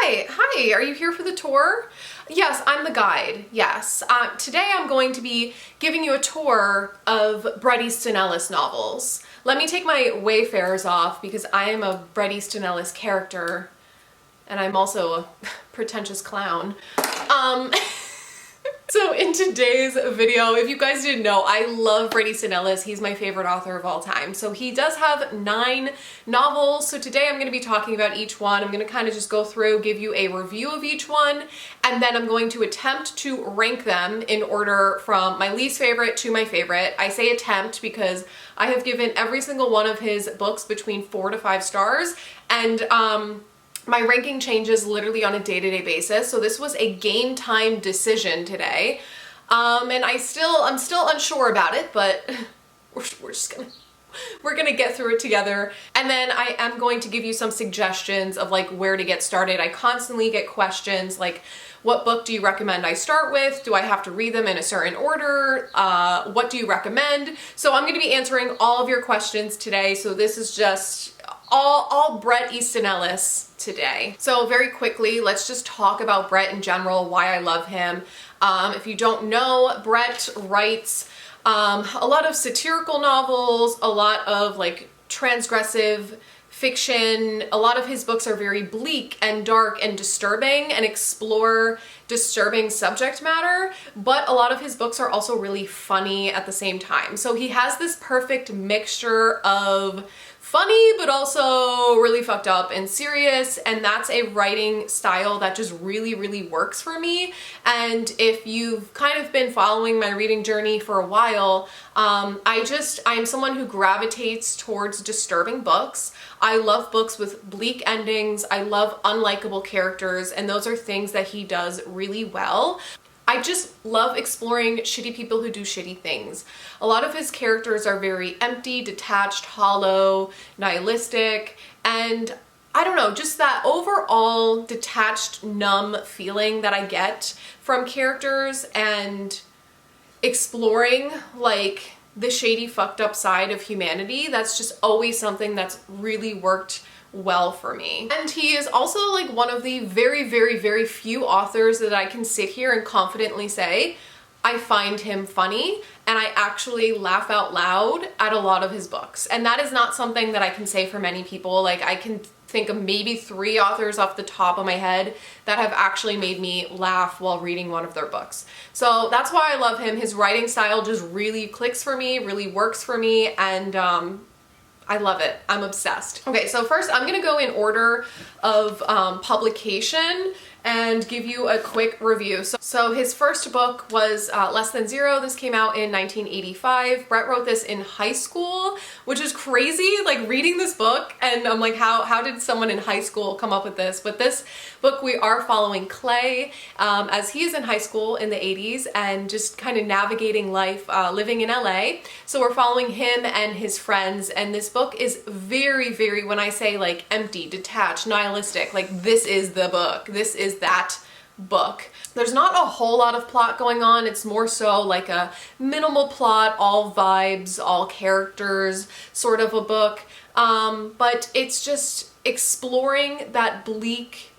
Hi, are you here for the tour? Yes, I'm the guide, yes. Today I'm going to be giving you a tour of Bret Easton Ellis novels. Let me take my Wayfarers off because I am a Bret Easton Ellis character and I'm also a pretentious clown. So in today's video, if you guys didn't know, I love Bret Easton Ellis. He's my favorite author of all time. So he does have 9 novels. So today I'm going to be talking about each one. I'm going to kind of just go through, give you a review of each one, and then I'm going to attempt to rank them in order from my least favorite to my favorite. I say attempt because I have given every single one of his books between 4 to 5 stars, and my ranking changes literally on a day-to-day basis, so this was a game time decision today. And I'm still unsure about it, but we're gonna get through it together. And then I am going to give you some suggestions of like where to get started. I constantly get questions like, what book do you recommend I start with? Do I have to read them in a certain order? What do you recommend? So I'm gonna be answering all of your questions today, so this is just all Bret Easton Ellis today. So very quickly, let's just talk about Bret in general, why I love him. If you don't know, Bret writes a lot of satirical novels, a lot of like transgressive fiction. A lot of his books are very bleak and dark and disturbing and explore disturbing subject matter, but a lot of his books are also really funny at the same time. So he has this perfect mixture of funny but also really fucked up and serious, and that's a writing style that just really works for me. And if you've kind of been following my reading journey for a while, I am someone who gravitates towards disturbing books. I love books with bleak endings. I love unlikable characters, and those are things that he does really well. I just love exploring shitty people who do shitty things. A lot of his characters are very empty, detached, hollow, nihilistic, and I don't know, just that overall detached, numb feeling that I get from characters and exploring like the shady, fucked up side of humanity. That's just always something that's really worked well for me. And he is also like one of the very few authors that I can sit here and confidently say I find him funny and I actually laugh out loud at a lot of his books. And that is not something that I can say for many people. Like I can think of maybe 3 authors off the top of my head that have actually made me laugh while reading one of their books. So that's why I love him. His writing style just really clicks for me, really works for me, and I love it. I'm obsessed. Okay, so first I'm gonna go in order of publication and give you a quick review. So his first book was Less Than Zero. This came out in 1985. Bret wrote this in high school, which is crazy, like reading this book, and I'm like, how did someone in high school come up with this? But this book, we are following Clay as he is in high school in the 80s and just kind of navigating life living in LA. So we're following him and his friends, and this book is very, when I say like empty, detached, nihilistic, like this is the book. This is that book. There's not a whole lot of plot going on. It's more so like a minimal plot, all vibes, all characters sort of a book. But it's just exploring that bleak,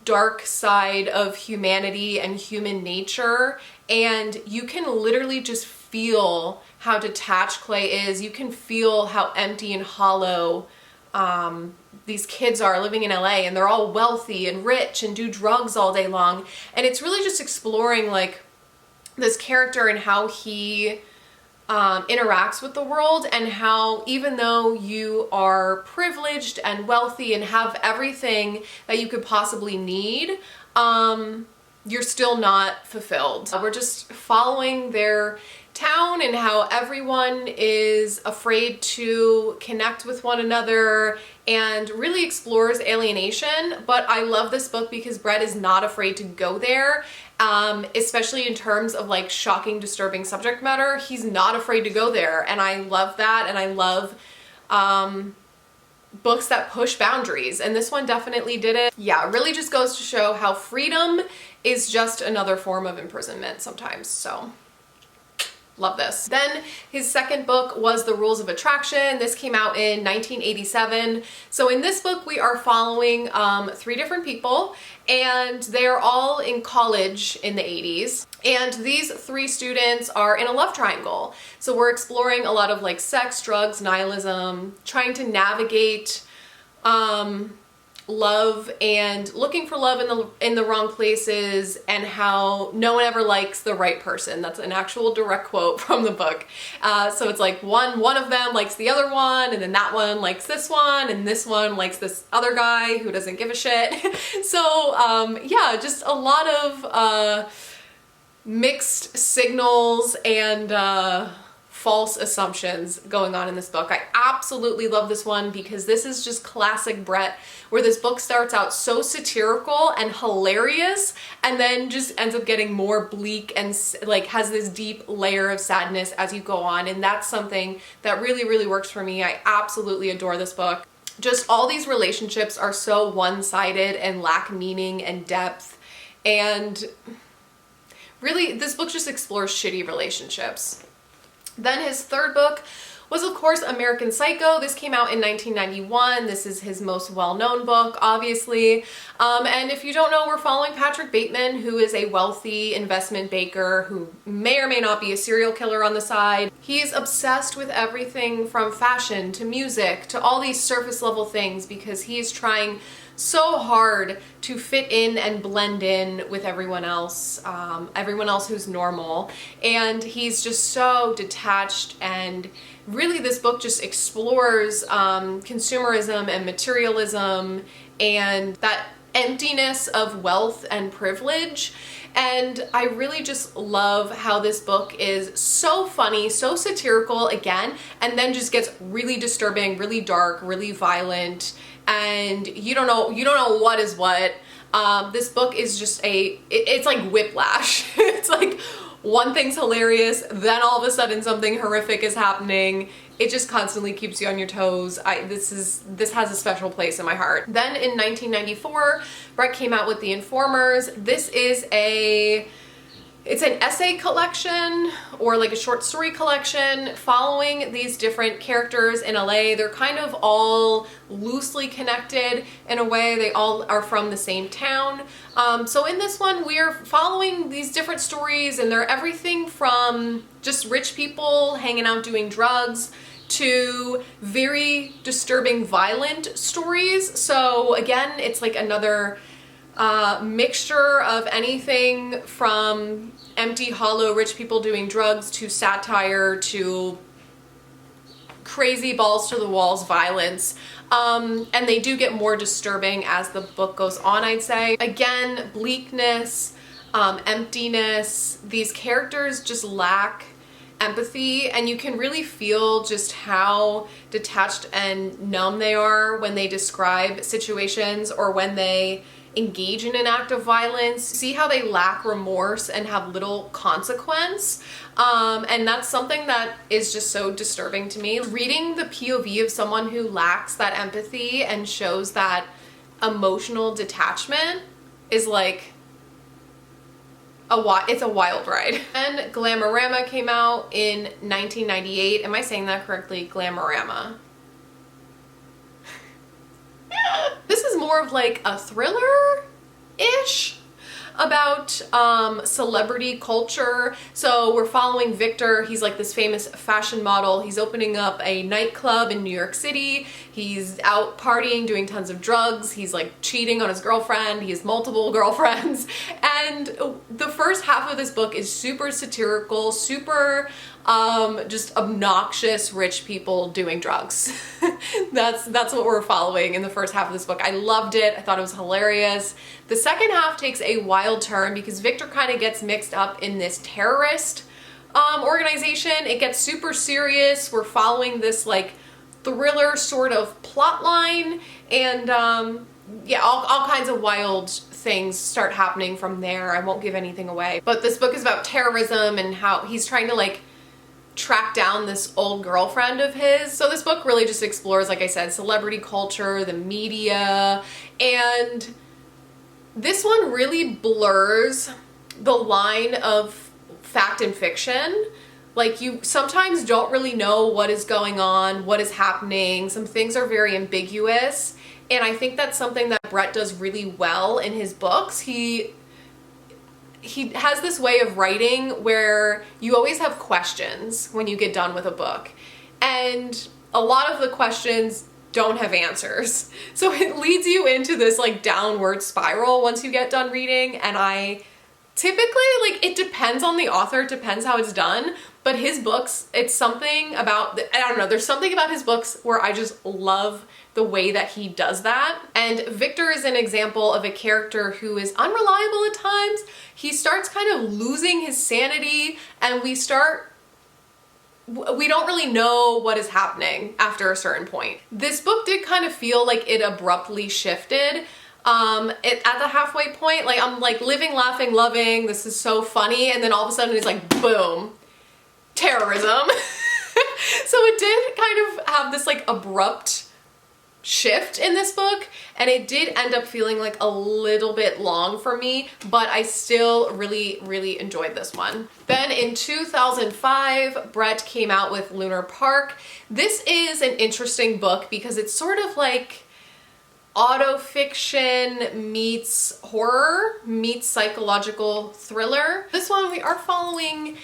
dark side of humanity and human nature, and you can literally just feel how detached Clay is. You can feel how empty and hollow these kids are living in LA, and they're all wealthy and rich and do drugs all day long. And it's really just exploring like this character and how he interacts with the world, and how even though you are privileged and wealthy and have everything that you could possibly need, you're still not fulfilled. We're just following their town and how everyone is afraid to connect with one another and really explores alienation. But I love this book because Bret is not afraid to go there, especially in terms of like shocking, disturbing subject matter. He's not afraid to go there, and I love that, and I love books that push boundaries, and this one definitely did it. Yeah, it really just goes to show how freedom is just another form of imprisonment sometimes. So Love this. Then his second book was The Rules of Attraction. This came out in 1987. So in this book, we are following 3 different people, and they're all in college in the 80s. And these 3 students are in a love triangle. So we're exploring a lot of like sex, drugs, nihilism, trying to navigate love and looking for love in the wrong places, and how no one ever likes the right person. That's an actual direct quote from the book. So it's like one of them likes the other one, and then that one likes this one, and this one likes this other guy who doesn't give a shit. So yeah, just a lot of mixed signals and false assumptions going on in this book. I absolutely love this one because this is just classic Bret, where this book starts out so satirical and hilarious, and then just ends up getting more bleak and like has this deep layer of sadness as you go on. And that's something that really, really works for me. I absolutely adore this book. Just all these relationships are so one-sided and lack meaning and depth. And really, this book just explores shitty relationships. Then his third book was, of course, American Psycho. This came out in 1991. This is his most well-known book, obviously. And if you don't know, we're following Patrick Bateman, who is a wealthy investment banker who may or may not be a serial killer on the side. He's obsessed with everything from fashion to music to all these surface level things because he's trying so hard to fit in and blend in with everyone else who's normal. And he's just so detached, and really this book just explores consumerism and materialism and that emptiness of wealth and privilege. And I really just love how this book is so funny, so satirical again, and then just gets really disturbing, really dark, really violent, and you don't know what is what. This book is just it's like whiplash. It's like one thing's hilarious, then all of a sudden something horrific is happening. It just constantly keeps you on your toes. This has a special place in my heart. Then in 1994, Bret came out with The Informers. This is it's an essay collection, or like a short story collection, following these different characters in LA. They're kind of all loosely connected in a way. They all are from the same town. So in this one, we're following these different stories, and they're everything from just rich people hanging out doing drugs to very disturbing, violent stories. So again, it's like another mixture of anything from empty, hollow, rich people doing drugs to satire to crazy balls to the walls violence. And they do get more disturbing as the book goes on, I'd say. Again, bleakness, emptiness. These characters just lack empathy, and you can really feel just how detached and numb they are when they describe situations or when they engage in an act of violence. See how they lack remorse and have little consequence. And that's something that is just so disturbing to me. Reading the POV of someone who lacks that empathy and shows that emotional detachment is like it's a wild ride. And Glamorama came out in 1998. Am I saying that correctly? Glamorama. This is more of like a thriller-ish about celebrity culture. So we're following Victor. He's like this famous fashion model. He's opening up a nightclub in New York City. He's out partying, doing tons of drugs. He's like cheating on his girlfriend. He has multiple girlfriends. And the first half of this book is super satirical, super just obnoxious rich people doing drugs. That's what we're following in the first half of this book. I loved it. I thought it was hilarious. The second half takes a wild turn because Victor kind of gets mixed up in this terrorist organization. It gets super serious. We're following this like thriller sort of plot line, and yeah, all kinds of wild things start happening from there. I won't give anything away, but this book is about terrorism and how he's trying to like track down this old girlfriend of his. So this book really just explores, like I said, celebrity culture, the media, and this one really blurs the line of fact and fiction. Like, you sometimes don't really know what is going on, what is happening. Some things are very ambiguous. And I think that's something that Bret does really well in his books. He has this way of writing where you always have questions when you get done with a book. And a lot of the questions don't have answers. So it leads you into this like downward spiral once you get done reading. And I typically, like, it depends on the author, it depends how it's done, but his books, it's something about, I don't know, there's something about his books where I just love the way that he does that. And Victor is an example of a character who is unreliable at times. He starts kind of losing his sanity, and we don't really know what is happening after a certain point. This book did kind of feel like it abruptly shifted. At the halfway point, like, I'm like living, laughing, loving, this is so funny, and then all of a sudden it's like, boom, terrorism. So it did kind of have this like abrupt shift in this book, and it did end up feeling like a little bit long for me, but I still really enjoyed this one. Then in 2005, Bret came out with Lunar Park. This is an interesting book because it's sort of like autofiction meets horror meets psychological thriller. This one we are following,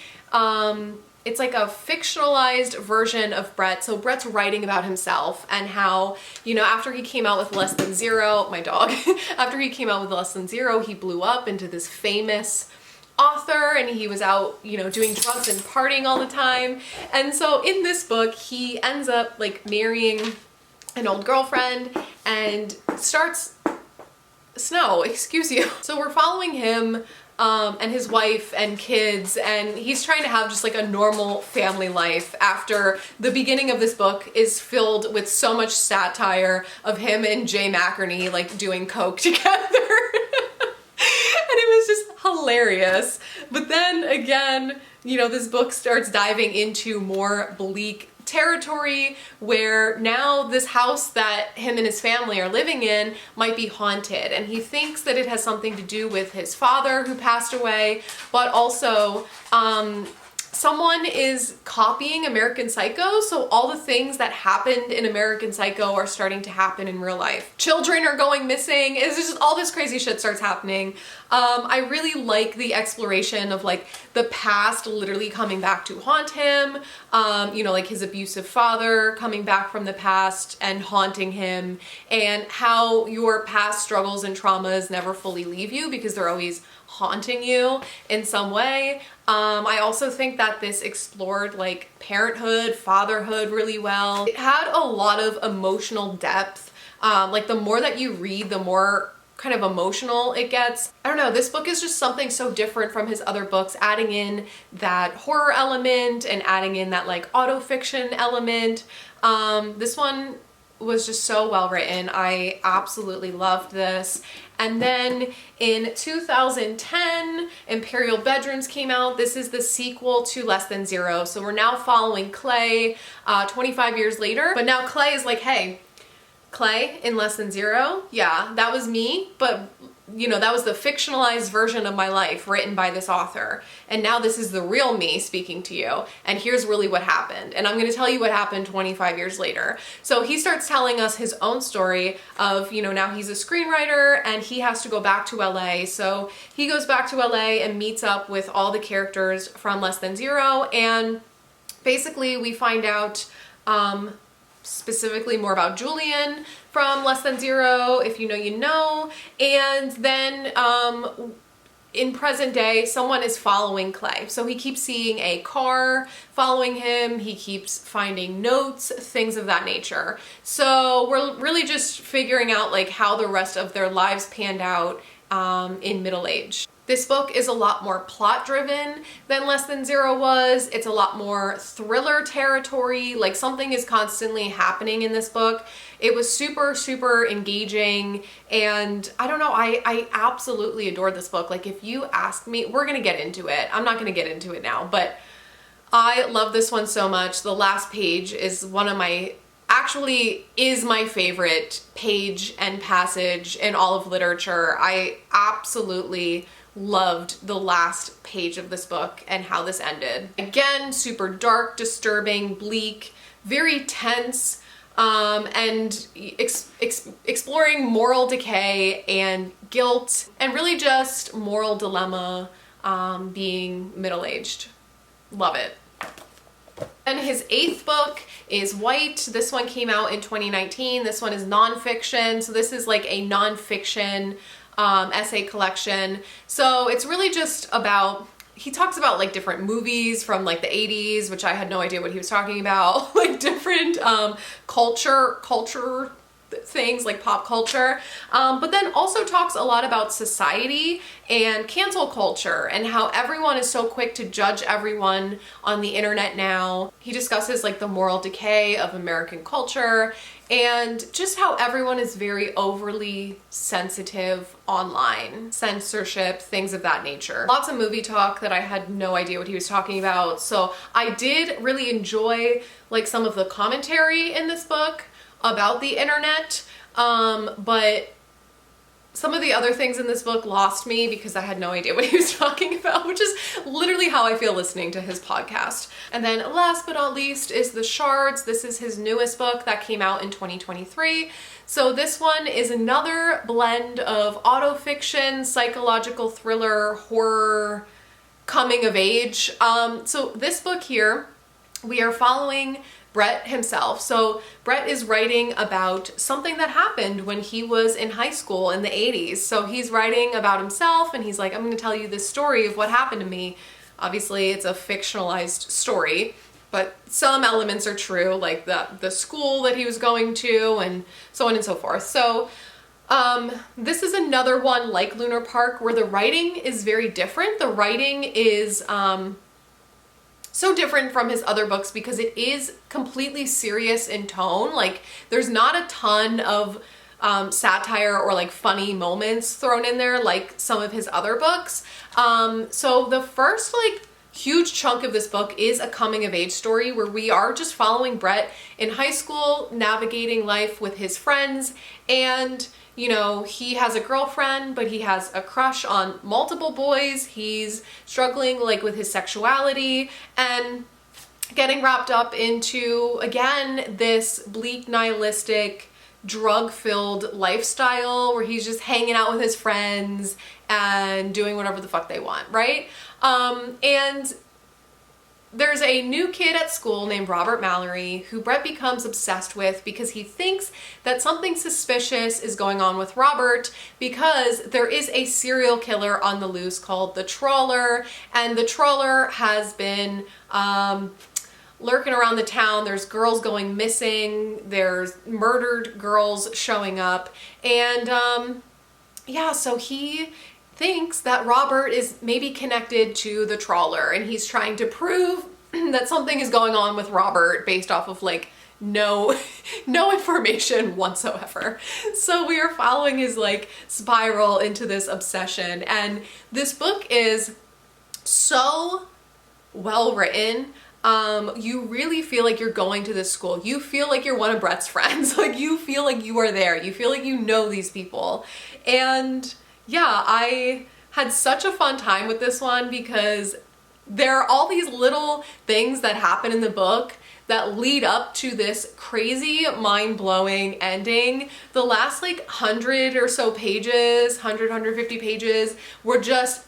it's like a fictionalized version of Bret. So Bret's writing about himself and how, you know, after he came out with Less Than Zero, my dog, after he came out with Less Than Zero, he blew up into this famous author, and he was out, you know, doing drugs and partying all the time. And so in this book, he ends up like marrying an old girlfriend and starts excuse you. So we're following him and his wife and kids, and he's trying to have just like a normal family life after the beginning of this book is filled with so much satire of him and Jay McInerney like doing coke together. And it was just hilarious. But then again, you know, this book starts diving into more bleak territory where now this house that him and his family are living in might be haunted, and he thinks that it has something to do with his father who passed away, but also someone is copying American Psycho, so all the things that happened in American Psycho are starting to happen in real life. Children are going missing. It's just all this crazy shit starts happening. I really like the exploration of like the past literally coming back to haunt him, you know, like his abusive father coming back from the past and haunting him, and how your past struggles and traumas never fully leave you because they're always haunting you in some way. I also think that this explored like parenthood, fatherhood really well. It had a lot of emotional depth. Like the more that you read, the more kind of emotional it gets. I don't know, this book is just something so different from his other books, adding in that horror element and adding in that like autofiction element. This one was just so well written. I absolutely loved this. And then in 2010, Imperial Bedrooms came out. This is the sequel to Less Than Zero. So we're now following Clay 25 years later. But now Clay is like, hey, Clay in Less Than Zero, yeah, that was me, but you know, that was the fictionalized version of my life written by this author. And now this is the real me speaking to you. And here's really what happened. And I'm going to tell you what happened 25 years later. So he starts telling us his own story of, you know, now he's a screenwriter and he has to go back to LA. So he goes back to LA and meets up with all the characters from Less Than Zero. And basically we find out, specifically more about Julian from Less Than Zero, if you know, you know. And then in present day, someone is following Clay. So he keeps seeing a car following him, he keeps finding notes, things of that nature. So we're really just figuring out like how the rest of their lives panned out in middle age. This book is a lot more plot driven than Less Than Zero was. It's a lot more thriller territory, like something is constantly happening in this book. It was super engaging, and I don't know, I absolutely adored this book. Like if you ask me, we're gonna get into it. I'm not gonna get into it now, but I love this one so much. The last page is one of my, actually is my favorite page and passage in all of literature. I absolutely loved the last page of this book and how this ended. Again, super dark, disturbing, bleak, very tense, and exploring moral decay and guilt, and really just moral dilemma, being middle-aged. Love it. And his 8th book is White. This one came out in 2019. This one is nonfiction. So this is like a nonfiction essay collection. So it's really just about, he talks about like different movies from like the 80s, which I had no idea what he was talking about, like different culture things like pop culture, but then also talks a lot about society and cancel culture and how everyone is so quick to judge everyone on the internet now. He discusses like the moral decay of American culture and just how everyone is very overly sensitive online, censorship, things of that nature. Lots of movie talk that I had no idea what he was talking about. So I did really enjoy like some of the commentary in this book about the internet, but some of the other things in this book lost me because I had no idea what he was talking about, which is literally how I feel listening to his podcast. And then last but not least is the Shards. This is his newest book that came out in 2023. So this one is another blend of autofiction, psychological thriller, horror, coming of age. So this book here, we are following Bret himself. So Bret is writing about something that happened when he was in high school in the 80s. So he's writing about himself and he's like, I'm going to tell you this story of what happened to me. Obviously it's a fictionalized story, but some elements are true, like the school that he was going to and so on and so forth. So this is another one like Lunar Park where the writing is very different. The writing is so different from his other books because it is completely serious in tone. Like there's not a ton of satire or like funny moments thrown in there like some of his other books. So the first like huge chunk of this book is a coming of age story where we are just following Bret in high school, navigating life with his friends, and you know, he has a girlfriend, but he has a crush on multiple boys. He's struggling like with his sexuality and getting wrapped up into, again, this bleak, nihilistic, drug-filled lifestyle where he's just hanging out with his friends and doing whatever the fuck they want, right? And there's a new kid at school named Robert Mallory who Bret becomes obsessed with because he thinks that something suspicious is going on with Robert because there is a serial killer on the loose called the Trawler, and the Trawler has been lurking around the town. There's girls going missing, there's murdered girls showing up, and yeah, so he thinks that Robert is maybe connected to the Trawler, and he's trying to prove that something is going on with Robert based off of like no information whatsoever. So we are following his like spiral into this obsession, and this book is so well written. You really feel like you're going to this school. You feel like you're one of Bret's friends. Like you feel like you are there. You feel like you know these people. And yeah, I had such a fun time with this one because there are all these little things that happen in the book that lead up to this crazy, mind-blowing ending. The last like 100 or so pages, 150 pages were just,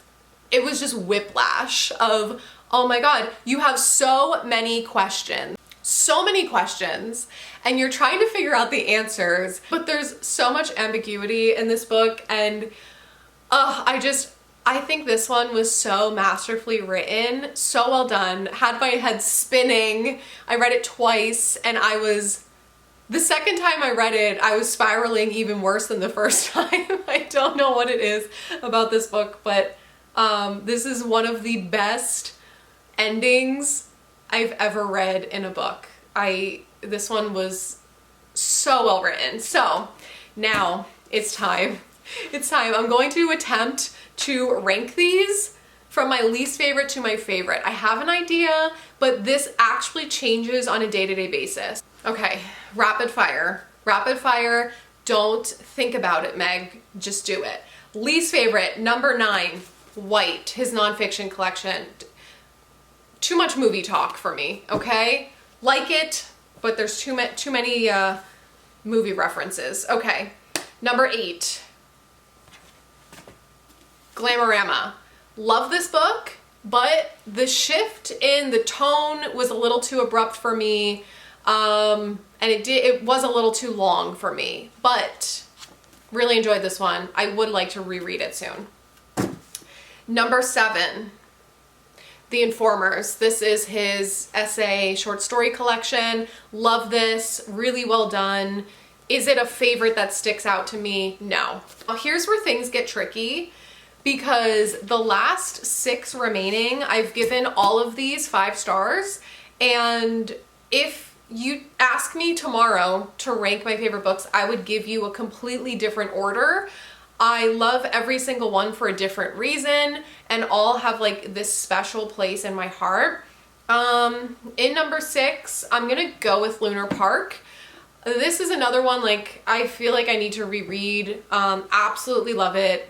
it was just whiplash of, oh my God, you have so many questions. So many questions, and you're trying to figure out the answers, but there's so much ambiguity in this book, and I think this one was so masterfully written, so well done, had my head spinning. I read it twice, and the second time I read it, I was spiraling even worse than the first time. I don't know what it is about this book, but this is one of the best endings I've ever read in a book. This one was so well written. So now it's time. It's time. I'm going to attempt to rank these from my least favorite to my favorite. I have an idea, but this actually changes on a day-to-day basis. Okay, rapid fire. Rapid fire. Don't think about it, Meg. Just do it. Least favorite, number 9. White, his nonfiction collection. Too much movie talk for me, okay? Like it, but there's too many movie references. Okay, number 8, Glamorama. Love this book, but the shift in the tone was a little too abrupt for me, and it was a little too long for me, but really enjoyed this one. I would like to reread it soon. Number 7, The Informers. This is his essay short story collection. Love this, really well done. Is it a favorite that sticks out to me? No. Now here's where things get tricky, because the last 6 remaining, I've given all of these 5 stars, and if you ask me tomorrow to rank my favorite books, I would give you a completely different order. I love every single one for a different reason, and all have like this special place in my heart. In number 6, I'm gonna go with Lunar Park. This is another one like I feel like I need to reread. Absolutely love it.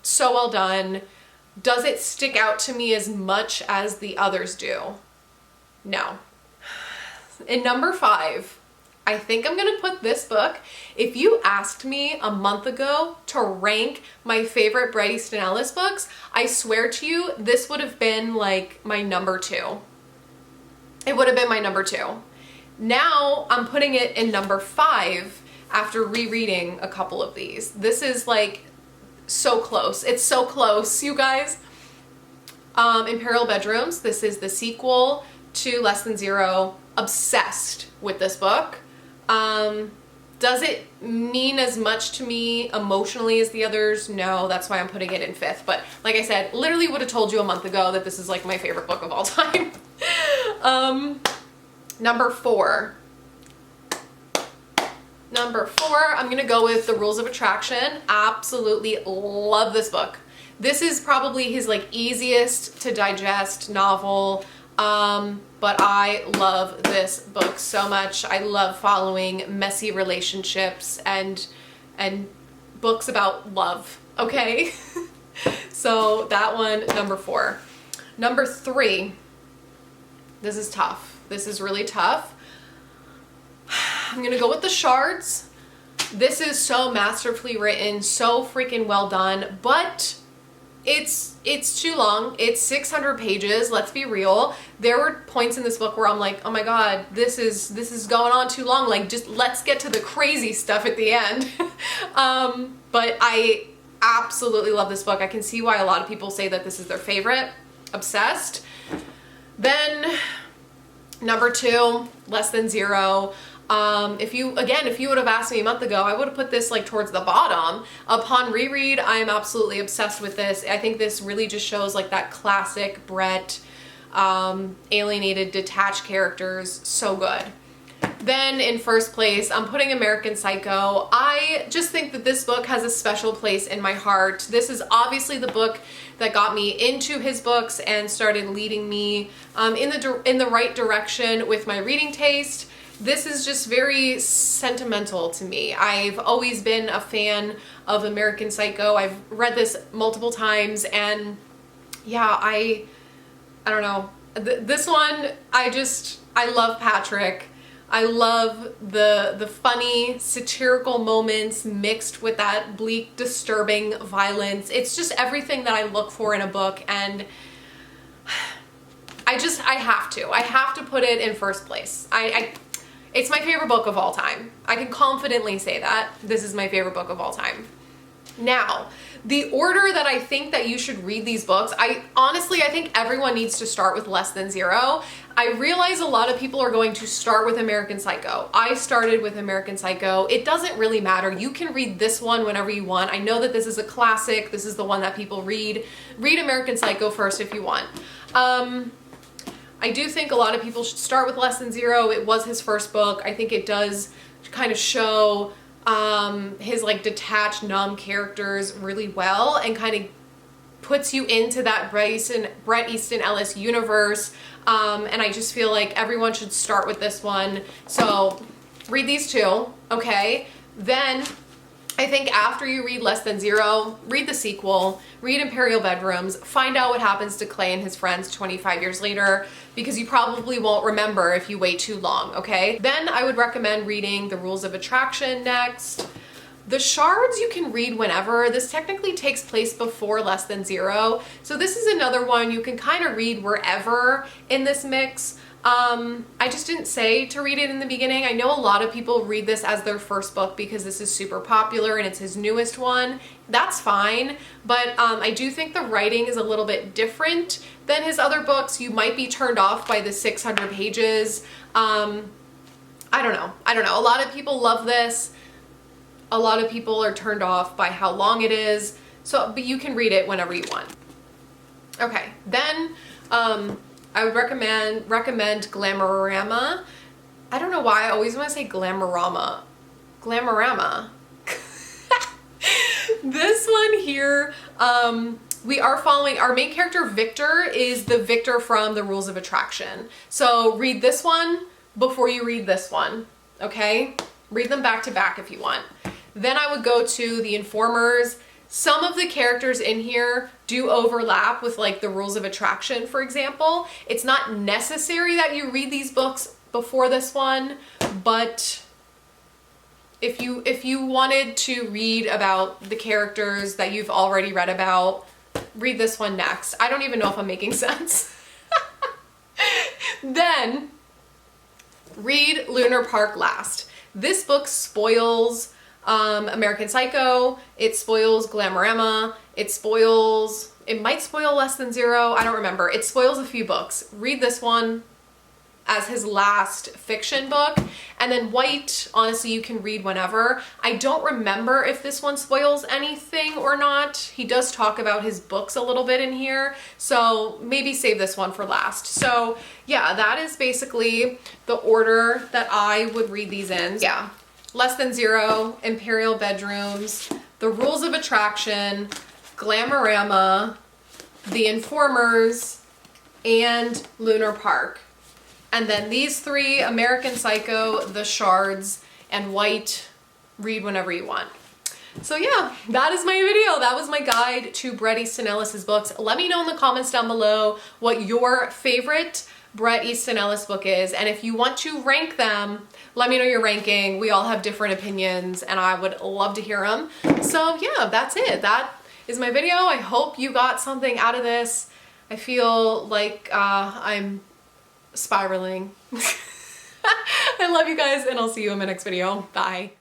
So well done. Does it stick out to me as much as the others do? No. In number 5, I think I'm gonna put this book. If you asked me a month ago to rank my favorite Bret Easton Ellis books, I swear to you, this would have been like my number 2. It would have been my number 2. Now I'm putting it in number 5 after rereading a couple of these. This is like so close. It's so close, you guys. Imperial Bedrooms. This is the sequel to Less Than Zero. Obsessed with this book. Does it mean as much to me emotionally as the others? No, that's why I'm putting it in 5th. But like I said, literally would have told you a month ago that this is like my favorite book of all time. Number 4. Number 4, I'm gonna go with The Rules of Attraction. Absolutely love this book. This is probably his like easiest to digest novel, but I love this book so much. I love following messy relationships and books about love, okay? So that one, number 4. Number 3, this is tough. This is really tough. I'm gonna go with The Shards. This is so masterfully written, so freaking well done, but it's too long. It's 600 pages, let's be real. There were points in this book where I'm like, oh my god, this is going on too long. Like, just let's get to the crazy stuff at the end. But I absolutely love this book. I can see why a lot of people say that this is their favorite. Obsessed. Then number 2, Less Than Zero. If you would have asked me a month ago, I would have put this like towards the bottom. Upon reread, I am absolutely obsessed with this. I think this really just shows like that classic Bret, alienated, detached characters. So good. Then in first place, I'm putting American Psycho. I just think that this book has a special place in my heart. This is obviously the book that got me into his books and started leading me in the right direction with my reading taste. This is just very sentimental to me. I've always been a fan of American Psycho. I've read this multiple times, and yeah, I don't know. This one, I love Patrick. I love the funny, satirical moments mixed with that bleak, disturbing violence. It's just everything that I look for in a book, and I have to put it in first place. It's my favorite book of all time. I can confidently say that. This is my favorite book of all time. Now, the order that I think that you should read these books, I think everyone needs to start with Less Than Zero. I realize a lot of people are going to start with American Psycho. I started with American Psycho. It doesn't really matter. You can read this one whenever you want. I know that this is a classic. This is the one that people read. Read American Psycho first if you want. I do think a lot of people should start with Less Than Zero. It was his first book. I think it does kind of show his like detached, numb characters really well, and kind of puts you into that Bret Easton Ellis universe. And I just feel like everyone should start with this one. So read these 2, okay? Then I think after you read Less Than Zero, read the sequel, read Imperial Bedrooms, find out what happens to Clay and his friends 25 years later, because you probably won't remember if you wait too long, okay? Then I would recommend reading The Rules of Attraction next. The Shards you can read whenever. This technically takes place before Less Than Zero, so this is another one you can kind of read wherever in this mix. I just didn't say to read it in the beginning. I know a lot of people read this as their first book because this is super popular and it's his newest one. That's fine, but I do think the writing is a little bit different than his other books. You might be turned off by the 600 pages. I don't know. A lot of people love this. A lot of people are turned off by how long it is. So, but you can read it whenever you want. Okay, then I would recommend Glamorama. I don't know why I always want to say Glamorama. Glamorama. This one here, we are following, our main character Victor is the Victor from The Rules of Attraction. So read this one before you read this one, okay? Read them back to back if you want. Then I would go to The Informers. Some of the characters in here do overlap with like The Rules of Attraction, for example. It's not necessary that you read these books before this one, but if you wanted to read about the characters that you've already read about, read this one next. I don't even know if I'm making sense. Then read Lunar Park last. This book spoils American Psycho, it spoils Glamorama, it might spoil Less Than Zero, I don't remember. It spoils a few books. Read this one as his last fiction book. And then White, honestly, you can read whenever. I don't remember if this one spoils anything or not. He does talk about his books a little bit in here, so maybe save this one for last. So yeah, that is basically the order that I would read these in. Yeah. Less Than Zero, Imperial Bedrooms, The Rules of Attraction, Glamorama, The Informers, and Lunar Park. And then these three, American Psycho, The Shards, and White, read whenever you want. So yeah, that is my video. That was my guide to Bret Easton Ellis's books. Let me know in the comments down below what your favorite Bret Easton Ellis book is, and if you want to rank them, let me know your ranking. We all have different opinions and I would love to hear them. So yeah, that's it. That is my video. I hope you got something out of this. I feel like I'm spiraling. I love you guys and I'll see you in my next video. Bye.